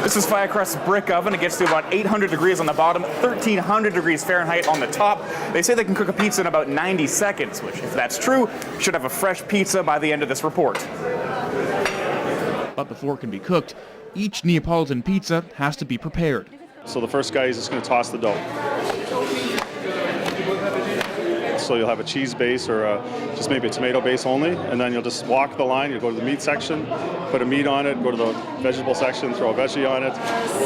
This is Firecrest's brick oven. It gets to about 800 degrees on the bottom, 1,300 degrees Fahrenheit on the top. They say they can cook a pizza in about 90 seconds, which, if that's true, should have a fresh pizza by the end of this report. But before it can be cooked, each Neapolitan pizza has to be prepared. So the first guy is just going to toss the dough. So you'll have a cheese base or just maybe a tomato base only, and then you'll just walk the line. You'll go to the meat section, put a meat on it, go to the vegetable section, throw a veggie on it.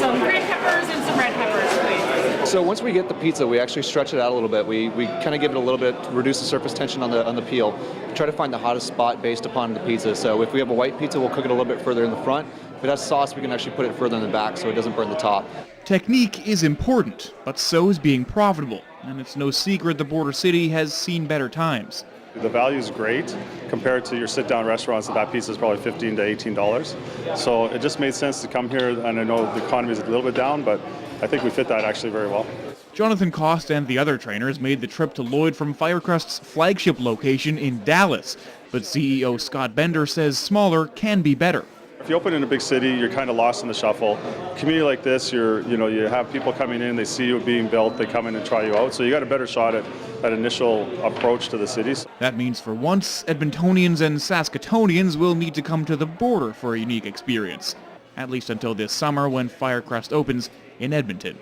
Some green peppers and some red peppers, please. So once we get the pizza, we actually stretch it out a little bit. We kind of give it a little bit, reduce the surface tension on the peel. Try to find the hottest spot based upon the pizza. So if we have a white pizza, we'll cook it a little bit further in the front. If it has sauce, we can actually put it further in the back so it doesn't burn the top. Technique is important, but so is being profitable, and it's no secret the border city has seen better times. The value is great compared to your sit-down restaurants. That pizza is probably $15 to $18. So it just made sense to come here, and I know the economy is a little bit down, but I think we fit that actually very well. Jonathan Cost and the other trainers made the trip to Lloyd from Firecrest's flagship location in Dallas, but CEO Scott Bender says smaller can be better. If you open in a big city, you're kind of lost in the shuffle. A community like this, you have people coming in, they see you being built, they come in and try you out. So you got a better shot at that initial approach to the cities. That means for once, Edmontonians and Saskatoonians will need to come to the border for a unique experience, at least until this summer when Firecrest opens in Edmonton.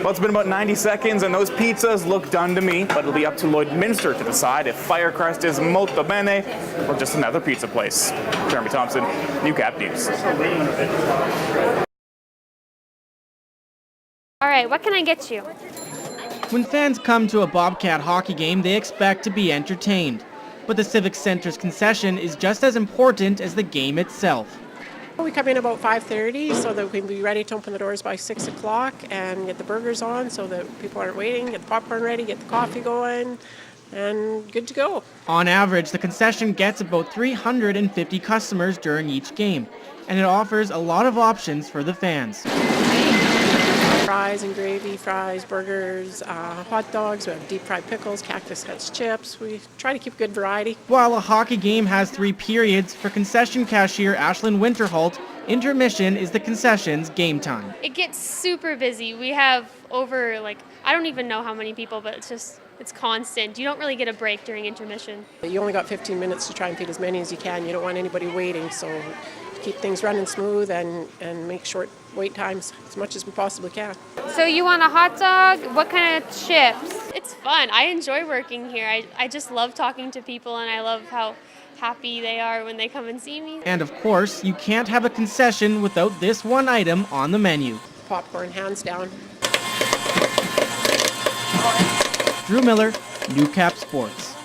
Well, it's been about 90 seconds, and those pizzas look done to me, but it'll be up to Lloydminster to decide if Firecrest is molto bene or just another pizza place. Jeremy Thompson, Newcap News. All right, what can I get you? When fans come to a Bobcat hockey game, they expect to be entertained. But the Civic Center's concession is just as important as the game itself. We come in about 5:30 so that we can be ready to open the doors by 6 o'clock and get the burgers on so that people aren't waiting, get the popcorn ready, get the coffee going, and good to go. On average, the concession gets about 350 customers during each game, and it offers a lot of options for the fans. Fries and gravy, fries, burgers, hot dogs, we have deep fried pickles, Cactus Nuts chips. We try to keep good variety. While a hockey game has 3 periods, for concession cashier Ashlyn Winterholt, intermission is the concession's game time. It gets super busy. We have over, I don't even know how many people, but it's constant. You don't really get a break during intermission. You only got 15 minutes to try and feed as many as you can. You don't want anybody waiting, so keep things running smooth and make short wait times as much as we possibly can. So you want a hot dog? What kind of chips? It's fun. I enjoy working here. I just love talking to people, and I love how happy they are when they come and see me. And of course, you can't have a concession without this one item on the menu. Popcorn, hands down. Drew Miller, Newcap Sports.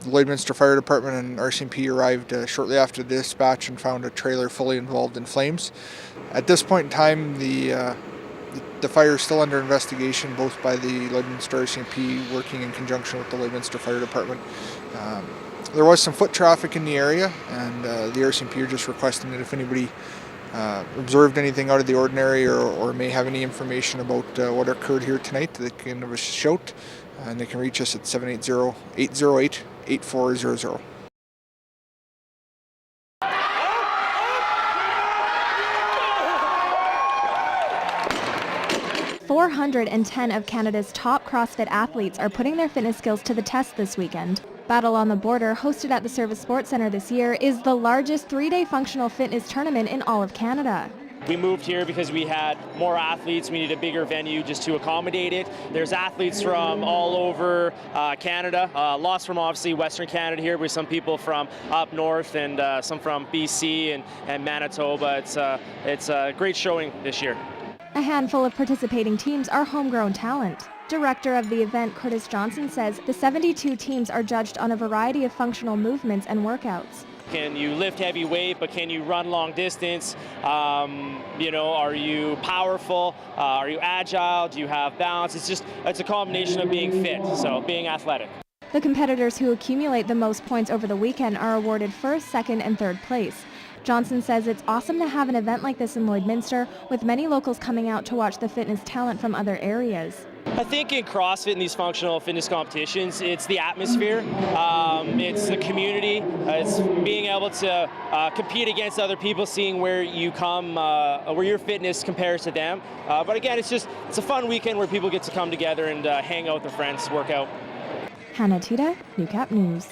The Lloydminster Fire Department and RCMP arrived shortly after the dispatch and found a trailer fully involved in flames. At this point in time, the fire is still under investigation, both by the Lloydminster RCMP working in conjunction with the Lloydminster Fire Department. There was some foot traffic in the area, and the RCMP are just requesting that if anybody observed anything out of the ordinary or may have any information about what occurred here tonight, they can give us a shout, and they can reach us at 780-808-8400. "410 of Canada's top CrossFit athletes are putting their fitness skills to the test this weekend. Battle on the Border, hosted at the Service Sports Centre this year, is the largest 3-day functional fitness tournament in all of Canada. We moved here because we had more athletes. We need a bigger venue just to accommodate it. There's athletes from all over Canada, lots from obviously Western Canada here, with some people from up north and some from BC and Manitoba. It's a great showing this year. A handful of participating teams are homegrown talent. Director of the event, Curtis Johnson, says the 72 teams are judged on a variety of functional movements and workouts. Can you lift heavy weight, but can you run long distance? Are you powerful? Are you agile? Do you have balance? It's a combination of being fit, so being athletic. The competitors who accumulate the most points over the weekend are awarded first, second, and third place. Johnson says it's awesome to have an event like this in Lloydminster, with many locals coming out to watch the fitness talent from other areas. I think in CrossFit and these functional fitness competitions, it's the atmosphere, it's the community, it's being able to compete against other people, seeing where you come, where your fitness compares to them. But again, it's a fun weekend where people get to come together and hang out with their friends, work out. Hannah Tita, Newcap News.